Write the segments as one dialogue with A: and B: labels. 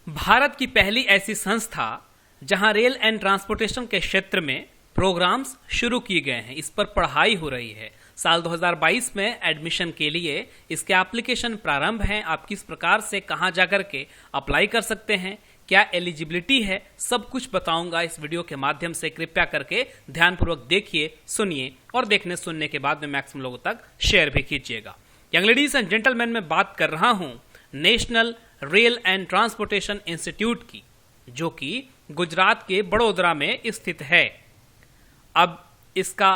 A: भारत की पहली ऐसी संस्था जहां रेल एंड ट्रांसपोर्टेशन के क्षेत्र में प्रोग्राम्स शुरू किए गए हैं, इस पर पढ़ाई हो रही है। साल 2022 में एडमिशन के लिए इसके एप्लीकेशन प्रारंभ हैं। आप किस प्रकार से कहां जाकर के अप्लाई कर सकते हैं, क्या एलिजिबिलिटी है, सब कुछ बताऊंगा इस वीडियो के माध्यम से। कृपया करके ध्यानपूर्वक देखिए, सुनिए और देखने सुनने के बाद में मैक्सिमम लोगों तक शेयर भी कीजिएगा। यंग लेडीज एंड जेंटलमैन, मैं बात कर रहा हूं national rail and transportation institute की, जो कि गुजरात के बड़ोदरा में स्थित है। अब इसका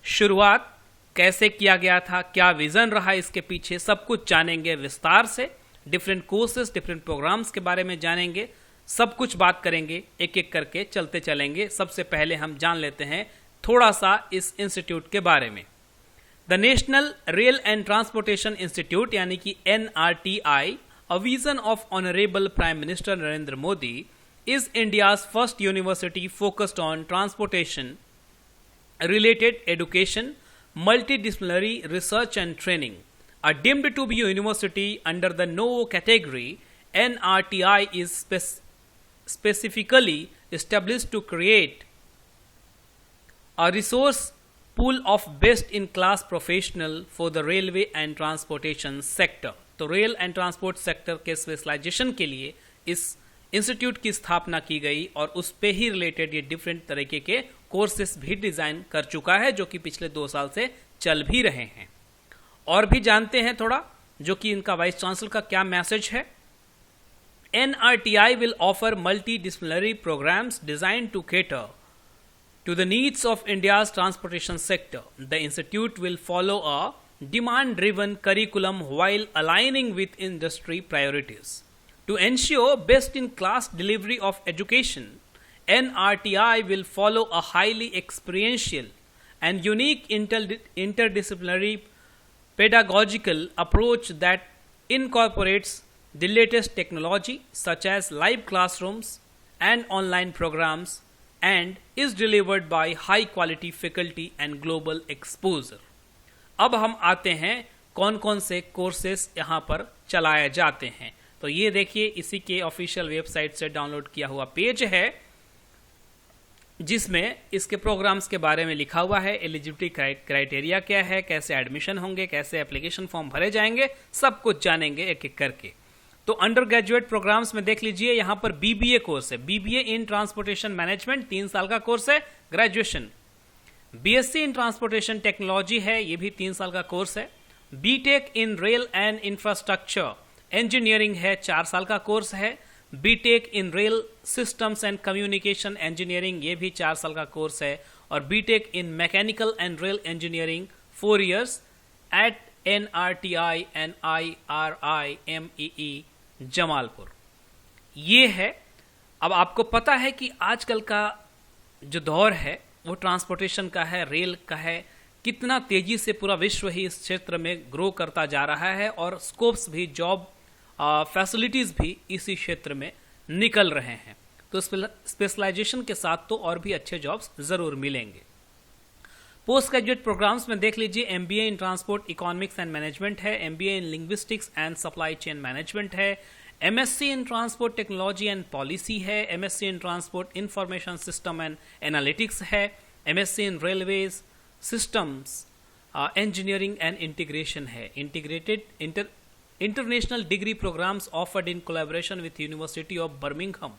A: शुरुआत कैसे किया गया था, क्या विजन रहा इसके पीछे, सब कुछ जानेंगे विस्तार से। डिफरेंट कोर्सेज, डिफरेंट प्रोग्राम्स के बारे में जानेंगे, सब कुछ बात करेंगे, एक एक करके चलते चलेंगे। सबसे पहले हम जान लेते हैं थोड़ा सा इस इंस्टीट्यूट के बारे में। The national rail and transportation institute यानी कि NRTI, a vision of Honorable Prime Minister Narendra Modi, is India's first university focused on transportation related education, multidisciplinary research and training. A deemed to be a university under the no category, NRTI is specifically established to create a resource pool of best in class professional for the railway and transportation sector. तो rail and transport sector के specialisation के लिए इस institute की स्थापना की गई और उस पे ही रिलेटेड ये डिफरेंट तरीके के कोर्सेस भी डिजाइन कर चुका है, जो कि पिछले 2 साल से चल भी रहे हैं। और भी जानते हैं थोड़ा, जो कि इनका वाइस चांसलर का क्या मैसेज है। NRTI will offer multidisciplinary programs designed to cater to the needs of India's transportation sector. The institute will follow a demand-driven curriculum while aligning with industry priorities. To ensure best-in-class delivery of education, NRTI will follow a highly experiential and unique interdisciplinary pedagogical approach that incorporates the latest technology such as live classrooms and online programs and is delivered by high-quality faculty and global exposure. अब हम आते हैं कौन कौन से courses यहाँ पर चलाए जाते हैं। तो ये देखिए, इसी के ऑफिशियल वेबसाइट से डाउनलोड किया हुआ पेज है, जिसमें इसके प्रोग्राम्स के बारे में लिखा हुआ है। एलिजिबिलिटी क्राइटेरिया क्या है, कैसे एडमिशन होंगे, कैसे एप्लीकेशन फॉर्म भरे जाएंगे, सब कुछ जानेंगे एक एक करके। तो अंडर ग्रेजुएट प्रोग्राम्स में देख लीजिए, यहाँ पर BBA कोर्स है, BBA इन ट्रांसपोर्टेशन मैनेजमेंट, 3 साल का कोर्स है। Graduation BSc in transportation technology है, ये भी 3 साल का कोर्स है। BTech in rail and infrastructure engineering है, 4 साल का कोर्स है। BTech in rail systems and communication engineering, ये भी 4 साल का कोर्स है। और BTech in mechanical and rail engineering 4 years at NRTI NIRI MEE Jamalpur. ये है। अब आपको पता है कि आजकल का जो दौर है वो ट्रांसपोर्टेशन का है, रेल का है। कितना तेजी से पूरा विश्व ही इस क्षेत्र में ग्रो करता जा रहा है और स्कोप्स भी, जॉब फैसिलिटीज भी इसी क्षेत्र में निकल रहे हैं। तो स्पेशलाइजेशन के साथ तो और भी अच्छे जॉब्स जरूर मिलेंगे। पोस्ट ग्रेजुएट प्रोग्राम्स में देख लीजिए, MBA in transport economics and management है, MBA in linguistics and supply chain management है, MSc in transport technology and policy है, MSc in transport information system and analytics है, MSc in railways systems engineering and integration है। Integrated international degree programs offered in collaboration with university of Birmingham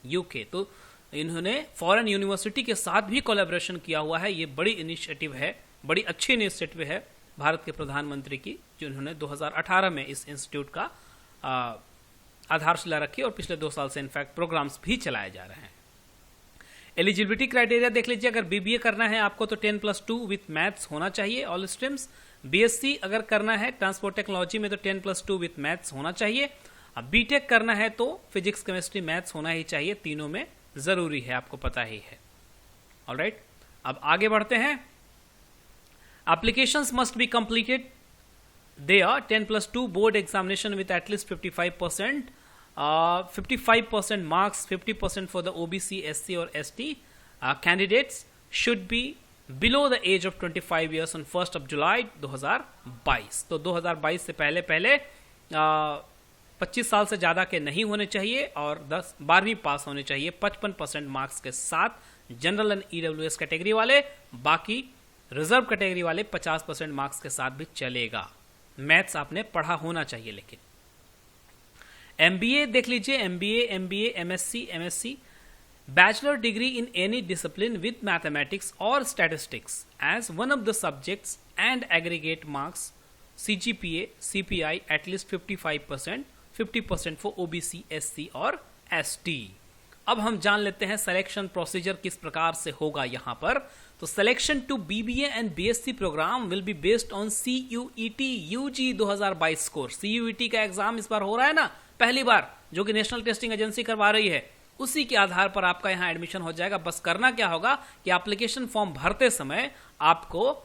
A: UK। तो इन्होंने foreign university के साथ भी collaboration किया हुआ है। ये बड़ी इनिशिएटिव है, बड़ी अच्छी इनिशिएटिव है भारत के प्रधानमंत्री की, जिन्होंने 2018 में इस इंस्टीट्यूट का आधारशिला रखी और पिछले 2 साल से इनफैक्ट प्रोग्राम्स भी चलाए जा रहे हैं। एलिजिबिलिटी क्राइटेरिया देख लीजिए, अगर BBA करना है आपको तो 10+2 विथ मैथ्स होना चाहिए ऑल स्ट्रीम्स। BSc अगर करना है ट्रांसपोर्ट टेक्नोलॉजी में तो 10+2 विथ मैथ्स होना चाहिए। अब BTech करना है तो फिजिक्स, केमिस्ट्री, मैथ्स होना ही चाहिए, तीनों में जरूरी है, आपको पता ही है। ऑलराइट, अब आगे बढ़ते हैं। Applications must be completed there 10+2 board examination with at least 55%, 55% marks, 50% for the OBC, SC or ST candidates should be below the age of 25 years on 1st of July 2022। तो 2022 से पहले 25 साल से ज़्यादा के नहीं होने चाहिए और 12वीं पास होने चाहिए 55% मार्क्स के साथ जनरल एंड ईडब्ल्यूएस कैटेगरी वाले। बाकी रिजर्व कैटेगरी वाले 50% मार्क्स के साथ भी चलेगा। मैथ्स आपने पढ़ा होना चाहिए। लेकिन एमबीए देख लीजिए, MBA, MSc, bachelor degree in any discipline with mathematics और statistics as one of the subjects and aggregate marks CGPA, CPI at least 55%, 50% फॉर OBC, SC और ST। अब हम जान लेते हैं सिलेक्शन प्रोसीजर किस प्रकार से होगा यहाँ पर। तो selection to BBA and BSc programme will be based on CUET UG 2022 score. CUET का एग्जाम इस बार हो रहा है ना, पहली बार, जो कि नेशनल टेस्टिंग एजेंसी करवा रही है। उसी के आधार पर आपका यहाँ एडमिशन हो जाएगा। बस करना क्या होगा कि एप्लीकेशन फॉर्म भरते समय आपको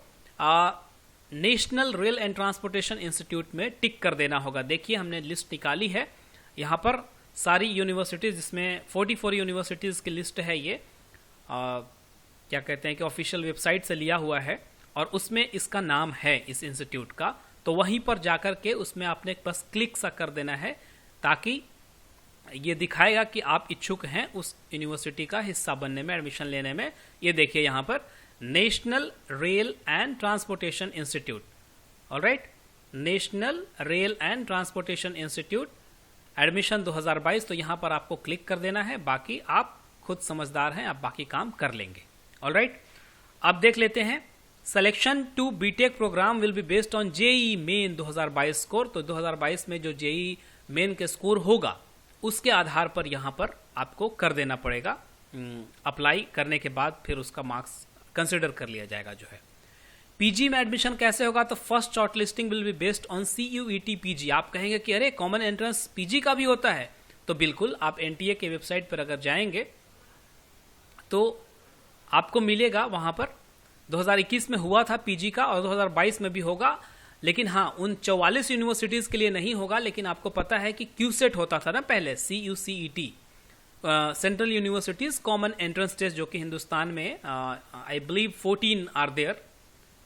A: national rail and transportation institute में टिक कर देना होगा। देखिए हमने लिस्ट निकाली है यहाँ पर सारी यूनिवर्सिटीज, जिसमें 44 यूनिवर्सिटीज की लिस्ट है। ये क्या कहते हैं कि ऑफिशियल वेबसाइट से लिया हुआ है और उसमें इसका नाम है इस इंस्टीट्यूट का। तो वहीं पर जाकर के उसमें आपने बस क्लिक सा कर देना है ताकि ये दिखाएगा कि आप इच्छुक हैं उस यूनिवर्सिटी का हिस्सा बनने में, एडमिशन लेने में। ये देखिए यहाँ पर national rail and transportation institute, alright, national rail and transportation institute admission 2022। तो यहाँ पर आपको क्लिक कर देना है। बाकी आप खुद समझदार हैं, आप बाकी काम कर लेंगे। ऑलराइट, अब देख लेते हैं selection to BTech programme will be based on JEE Main 2022 score. तो 2022 में जो जेई मेन के स्कोर होगा उसके आधार पर यहाँ पर आपको कर देना पड़ेगा। अप्लाई करने के बाद फिर उसका मार्क्स कंसिडर कर लिया जाएगा जो है। पीजी में एडमिशन कैसे होगा? तो first short listing will be based on CUET PG। आप कहेंगे कि अरे कॉमन एंट्रेंस पीजी का भी होता है, तो बिल्कुल आप NTA के वेबसाइट पर अगर जाएंगे तो आपको मिलेगा वहां पर 2021 में हुआ था पीजी का और 2022 में भी होगा। लेकिन हाँ, उन 44 यूनिवर्सिटीज के लिए नहीं होगा। लेकिन आपको पता है कि क्यूसेट होता था ना पहले, CUCET, central universities common entrance test, जो कि हिंदुस्तान में I believe 14 are there,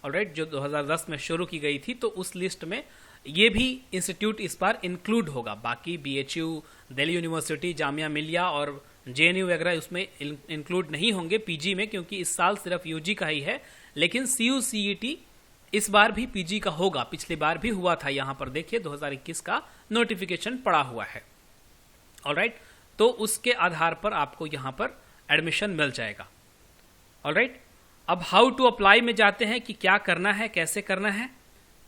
A: alright, जो 2010 में शुरू की गई थी। तो उस लिस्ट में ये भी इंस्टीट्यूट इस बार इंक्लूड होगा। बाकी BHU, दिल्ली यूनिवर्सिटी, जामिया मिलिया और JNU वगैरह उसमें इंक्लूड नहीं होंगे पीजी में, क्योंकि इस साल सिर्फ UG का ही है। लेकिन CUCET इस बार भी पीजी का होगा। पिछली बार भी हुआ था, यहाँ पर देखिए 2021 का नोटिफिकेशन पड़ा हुआ है। ऑलराइट, तो उसके आधार पर आपको यहाँ पर एडमिशन मिल जाएगा। ऑलराइट, अब हाउ टू अप्लाई में जाते हैं कि क्या करना है, कैसे करना है।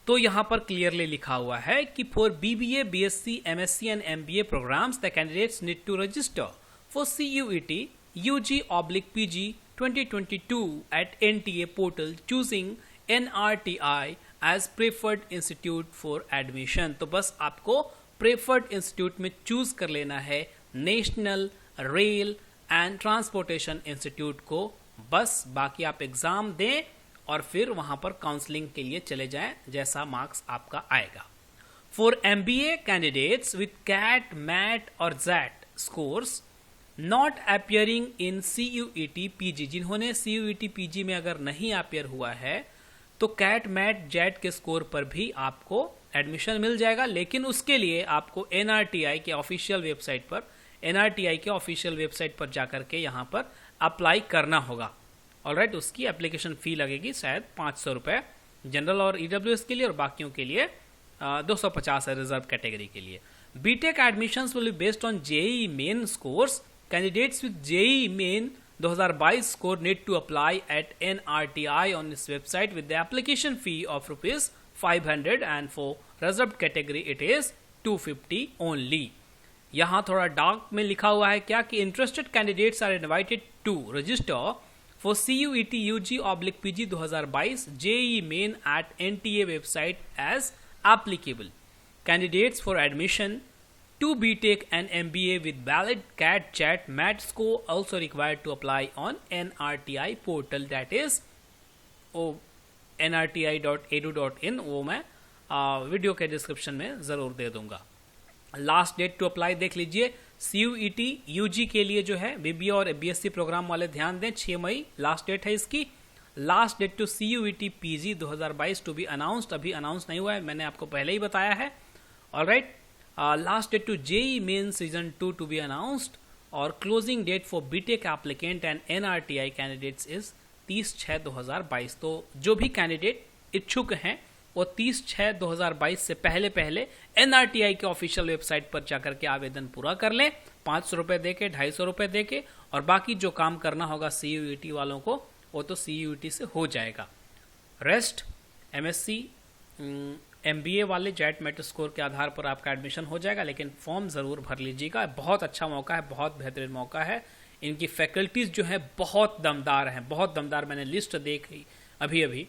A: तो यहाँ पर क्लियरली लिखा हुआ है कि for BBA, BSc, MSc and MBA programmes the candidates need to register for CUET UG/PG 2022 at NTA portal choosing NRTI as preferred institute for admission। तो बस आपको प्रेफर्ड इंस्टीट्यूट में चूज कर लेना है national rail and transportation institute को। बस बाकी आप एग्जाम दें और फिर वहां पर काउंसलिंग के लिए चले जाएं जैसा मार्क्स आपका आएगा। For MBA candidates with CAT, MAT और ZAT scores not appearing in CUET PG, जिन्होंने CUET PG में अगर नहीं अपियर हुआ है तो CAT, MAT, ZAT के स्कोर पर भी आपको एडमिशन मिल जाएगा। लेकिन उसके लिए आपको NRTI के ऑफिशियल वेबसाइट पर जाकर के यहाँ पर अप्लाई करना होगा। ऑलराइट, उसकी एप्लीकेशन फी लगेगी शायद 500 रुपए जनरल और EWS के लिए, और बाकियों के लिए 250 है रिजर्व कैटेगरी के लिए। BTech admissions will be based on JEE Main scores. Candidates with JEE Main 2022 score need to apply at NRTI on this website with the application fee of ₹500 and for reserved category it is 250 only। यहाँ थोड़ा dark में लिखा हुआ है क्या कि interested candidates are invited to register for CUET UG/PG 2022 JEE main at NTA website as applicable। Candidates for admission to BTech and MBA with valid CAT, CHAT, MAT score also required to apply on NRTI portal, that is nrti.edu.in। वो मैं video के description में ज़रूर दे दूंगा। Last date to apply देख लीजिए। CUET UG के लिए जो है BBA और BSc प्रोग्राम वाले ध्यान दें, 6 मई लास्ट डेट है इसकी। Last date to CUET PG 2022 to be announced, अभी अनाउंस नहीं हुआ है, मैंने आपको पहले ही बताया है। Alright, Last date to JEE Main Season 2 to be announced, और closing date for BTech applicant and NRTI candidates is 30/6/2022। तो जो भी कैंडिडेट इच्छुक हैं वो 30/6/2022 से पहले पहले NRTI के ऑफिशियल वेबसाइट पर जाकर के आवेदन पूरा कर लें, 500 रुपये दे के, 250 रुपये दे के, और बाकी जो काम करना होगा CUET वालों को वो तो CUET से हो जाएगा। रेस्ट MSc MBA वाले JET MET स्कोर के आधार पर आपका एडमिशन हो जाएगा, लेकिन फॉर्म ज़रूर भर लीजिएगा। बहुत अच्छा मौका है, बहुत बेहतरीन मौका है। इनकी फैकल्टीज़ जो है बहुत दमदार हैं, बहुत दमदार। मैंने लिस्ट देखी अभी,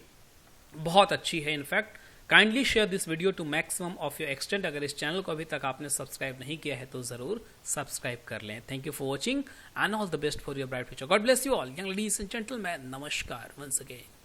A: बहुत अच्छी है। In fact kindly share this video to maximum of your extent. अगर इस चैनल को अभी तक आपने सब्सक्राइब नहीं किया है तो ज़रूर सब्सक्राइब कर लें। Thank you for watching and all the best for your bright future. God bless you all young ladies and gentleman. नमस्कार वंस अगेन।